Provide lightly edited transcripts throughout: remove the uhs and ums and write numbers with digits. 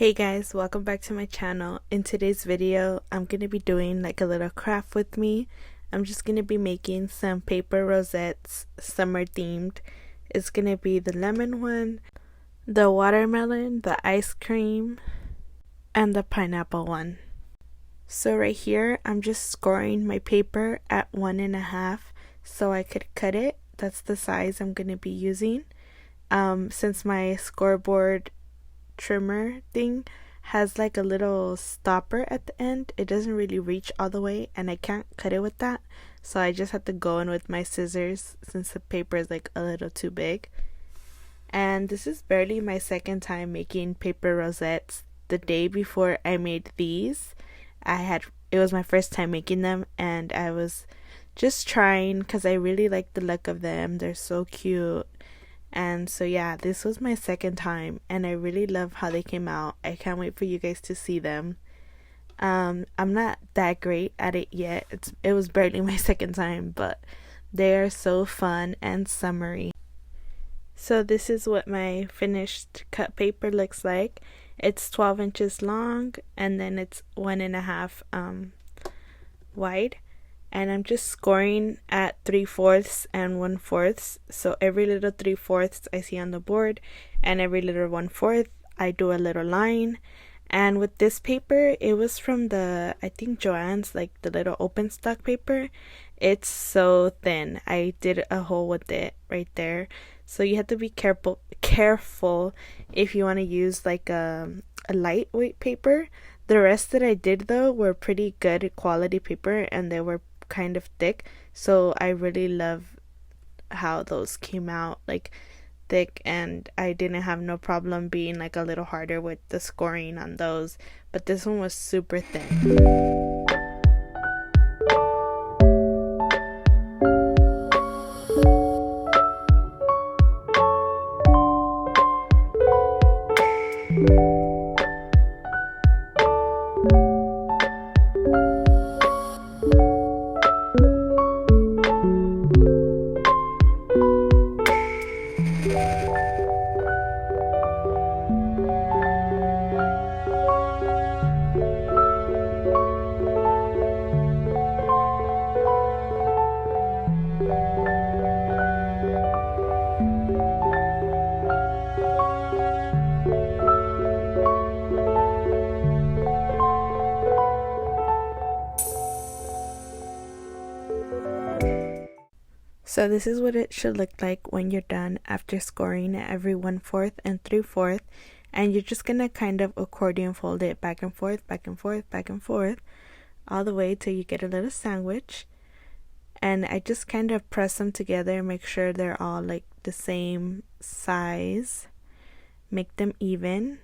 Hey guys, welcome back to my channel. In today's video, I'm going to be doing like a little craft with me. I'm just going to be making some paper rosettes, summer themed. It's going to be the lemon one, the watermelon, the ice cream, and the pineapple one. So right here, I'm just scoring my paper at 1.5 so I could cut it. That's the size I'm going to be using. Since my scoreboard trimmer thing has like a little stopper at the end, it doesn't really reach all the way and I can't cut it with that, so I just have to go in with my scissors since the paper is like a little too big. And this is barely my second time making paper rosettes. The day before I made these, it was my first time making them, and I was just trying because I really like the look of them. They're so cute. And so yeah, this was my second time and I really love how they came out. I can't wait for you guys to see them. I'm not that great at it yet. It was barely my second time, but they are so fun and summery. So this is what my finished cut paper looks like. It's 12 inches long and then it's 1.5 wide. And I'm just scoring at 3/4 and 1/4. So every little 3/4 I see on the board, and every little 1/4 I do a little line. And with this paper, it was from I think Joann's, like the little open stock paper. It's so thin. I did a hole with it right there. So you have to be careful if you want to use like a lightweight paper. The rest that I did though were pretty good quality paper, and they were kind of thick, so I really love how those came out like thick, and I didn't have no problem being like a little harder with the scoring on those, but this one was super thin. So this is what it should look like when you're done after scoring at every 1/4 and 3/4, and you're just gonna kind of accordion fold it back and forth, back and forth, back and forth, all the way till you get a little sandwich. And I just kind of press them together, make sure they're all like the same size, make them even.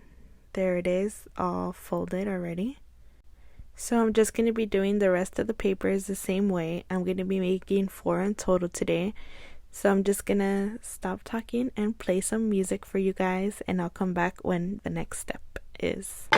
There it is, all folded already. So I'm just going to be doing the rest of the papers the same way. I'm going to be making 4 in total today. So I'm just going to stop talking and play some music for you guys, and I'll come back when the next step is.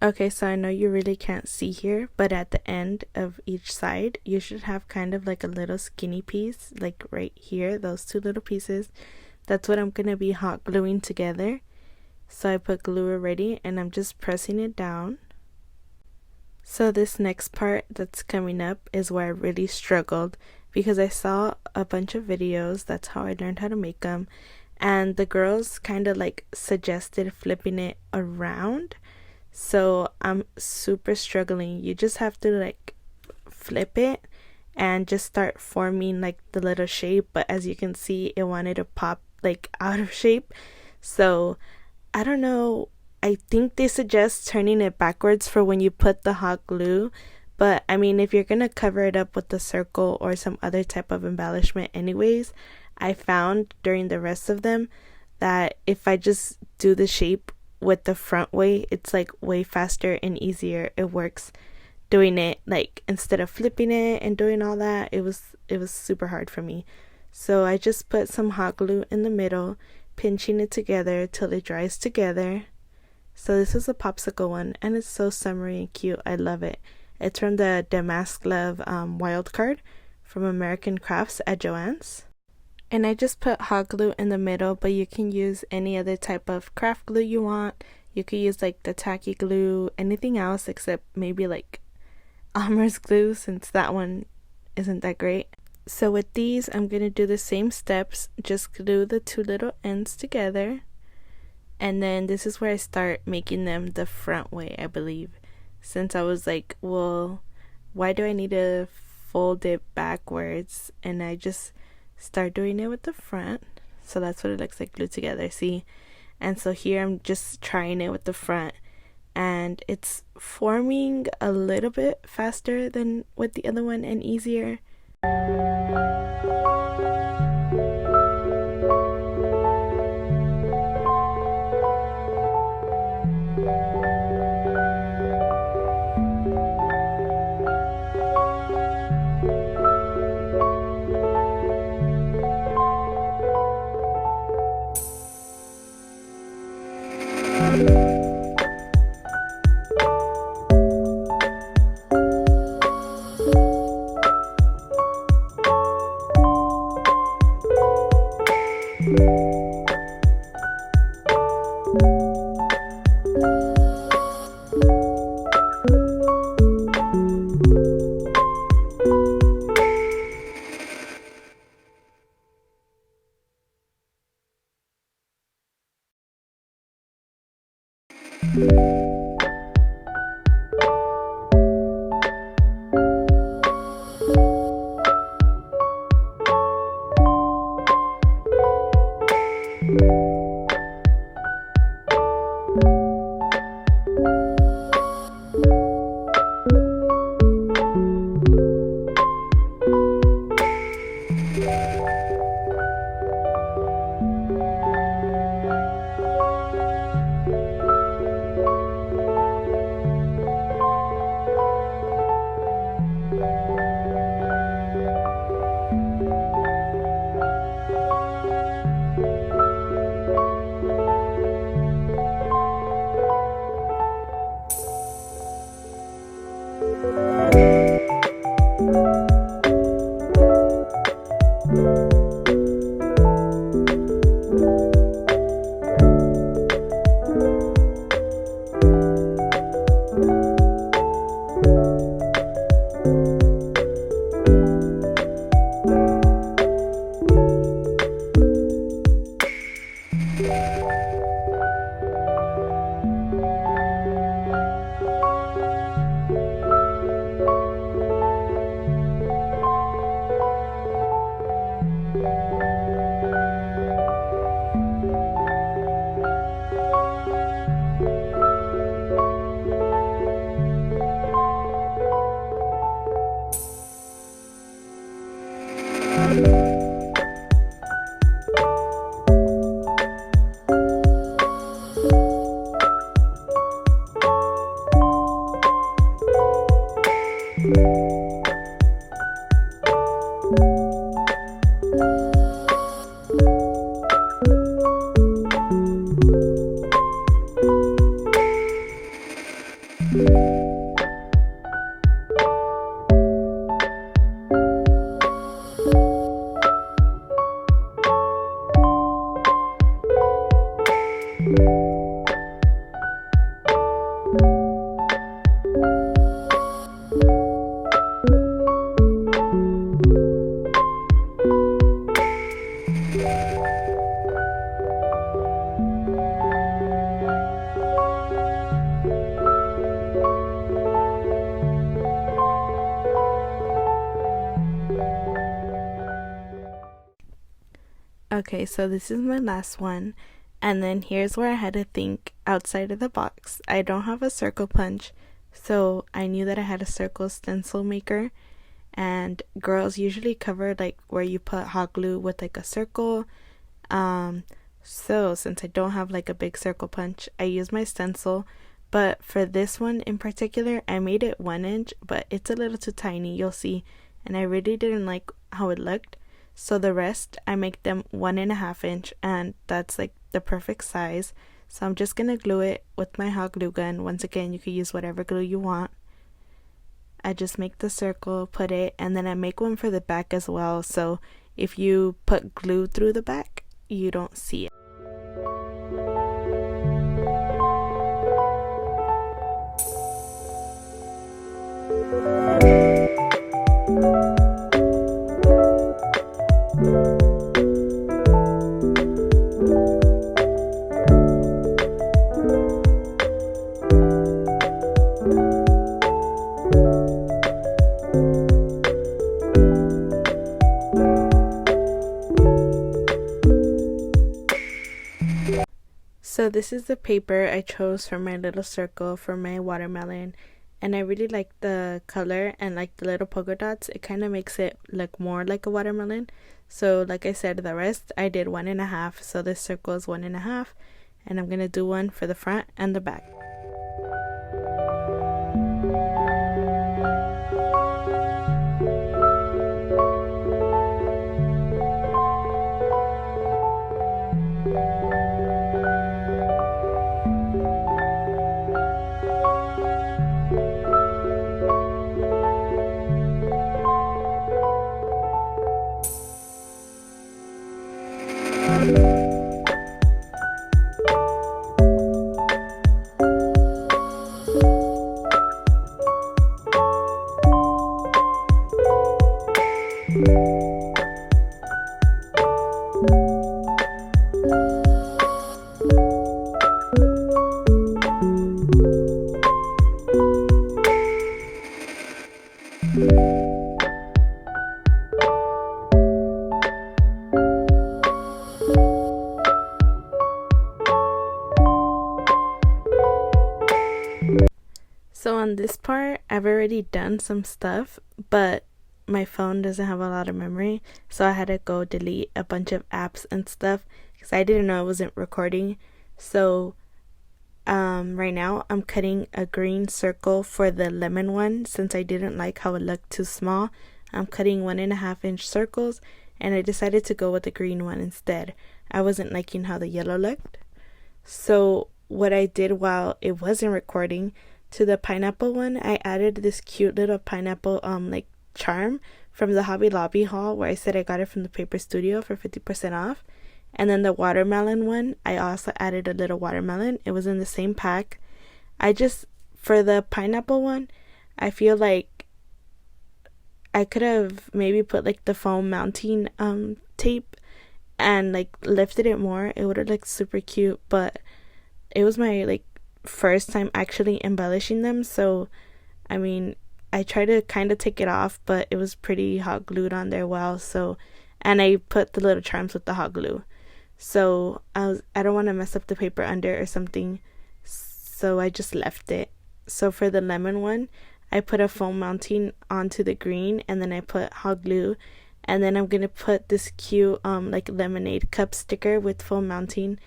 Okay, so I know you really can't see here, but at the end of each side, you should have kind of like a little skinny piece, like right here, those two little pieces. That's what I'm gonna be hot gluing together. So I put glue already and I'm just pressing it down. So this next part that's coming up is where I really struggled because I saw a bunch of videos. That's how I learned how to make them. And the girls kind of like suggested flipping it around. So I'm super struggling. You just have to like flip it and just start forming like the little shape. But as you can see, it wanted to pop like out of shape. So I don't know. I think they suggest turning it backwards for when you put the hot glue. But I mean, if you're gonna cover it up with a circle or some other type of embellishment anyways, I found during the rest of them that if I just do the shape with the front way, it's like way faster and easier. It works doing it like instead of flipping it and doing all that. It was super hard for me. So I just put some hot glue in the middle, pinching it together till it dries together. So this is a popsicle one and it's so summery and cute. I love it. It's from the Damask Love wild card from American Crafts at Joann's. And I just put hot glue in the middle, but you can use any other type of craft glue you want. You could use like the tacky glue, anything else except maybe like Elmer's glue, since that one isn't that great. So with these, I'm going to do the same steps, just glue the two little ends together. And then this is where I start making them the front way, I believe. Since I was like, well, why do I need to fold it backwards? And I just start doing it with the front. So that's what it looks like glued together, see? And so here I'm just trying it with the front. And it's forming a little bit faster than with the other one and easier. Okay, so this is my last one, and then here's where I had to think outside of the box. I don't have a circle punch, so I knew that I had a circle stencil maker, and girls usually cover like where you put hot glue with like a circle. So since I don't have like a big circle punch, I use my stencil, but for this one in particular, I made it 1 inch, but it's a little too tiny, you'll see, and I really didn't like how it looked. So the rest, I make them 1.5 inch, and that's like the perfect size. So I'm just gonna glue it with my hot glue gun. Once again, you could use whatever glue you want. I just make the circle, put it, and then I make one for the back as well. So if you put glue through the back, you don't see it. So this is the paper I chose for my little circle for my watermelon, and I really like the color and like the little polka dots. It kind of makes it look more like a watermelon. So like I said, the rest I did 1.5, so this circle is 1.5, and I'm gonna do one for the front and the back. So on this part, I've already done some stuff, but my phone doesn't have a lot of memory, so I had to go delete a bunch of apps and stuff because I didn't know it wasn't recording. So right now I'm cutting a green circle for the lemon one. Since I didn't like how it looked too small, I'm cutting 1.5 inch circles, and I decided to go with the green one instead. I wasn't liking how the yellow looked. So what I did while it wasn't recording, to the pineapple one, I added this cute little pineapple like charm from the Hobby Lobby haul where I said I got it from the Paper Studio for 50% off. And then the watermelon one, I also added a little watermelon. It was in the same pack. For the pineapple one, I feel like I could have maybe put like the foam mounting tape and like lifted it more. It would have looked super cute, but it was my like first time actually embellishing them, so I mean I tried to kind of take it off, but it was pretty hot glued on there well. So, and I put the little charms with the hot glue, so I don't want to mess up the paper under or something, so I just left it. So for the lemon one, I put a foam mounting onto the green, and then I put hot glue, and then I'm gonna put this cute like lemonade cup sticker with foam mounting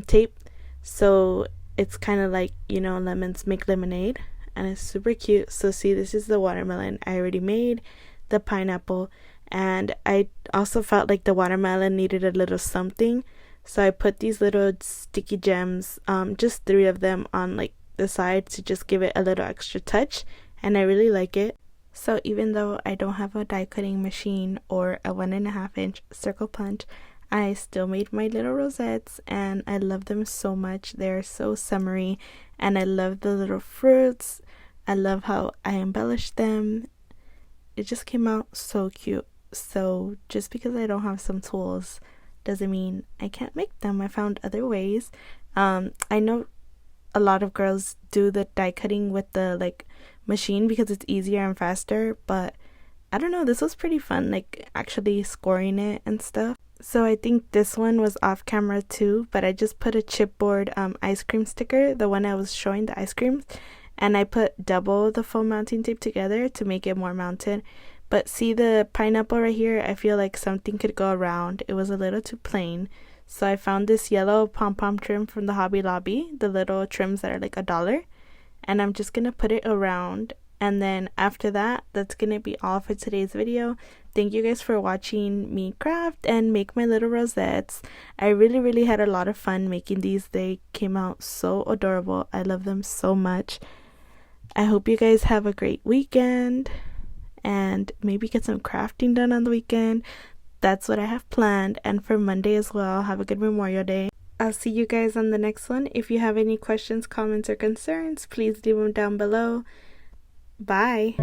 tape, so it's kind of like, you know, lemons make lemonade, and it's super cute. So see, this is the watermelon I already made, the pineapple, and I also felt like the watermelon needed a little something, so I put these little sticky gems, just 3 of them on like the side to just give it a little extra touch, and I really like it. So even though I don't have a die cutting machine or a 1.5 inch circle punch, I still made my little rosettes, and I love them so much. They're so summery, and I love the little fruits. I love how I embellished them. It just came out so cute. So just because I don't have some tools doesn't mean I can't make them. I found other ways. I know a lot of girls do the die cutting with the like machine because it's easier and faster, but I don't know, this was pretty fun, like actually scoring it and stuff. So I think this one was off camera too, but I just put a chipboard ice cream sticker, the one I was showing the ice creams, and I put double the foam mounting tape together to make it more mounted. But see the pineapple right here, I feel like something could go around. It was a little too plain. So I found this yellow pom-pom trim from the Hobby Lobby, the little trims that are like $1, and I'm just gonna put it around. And then after that, that's gonna be all for today's video. Thank you guys for watching me craft and make my little rosettes. I really had a lot of fun making these. They came out so adorable. I love them so much. I hope you guys have a great weekend and maybe get some crafting done on the weekend. That's what I have planned. And for Monday as well, have a good Memorial Day. I'll see you guys on the next one. If you have any questions, comments, or concerns, please leave them down below. Bye.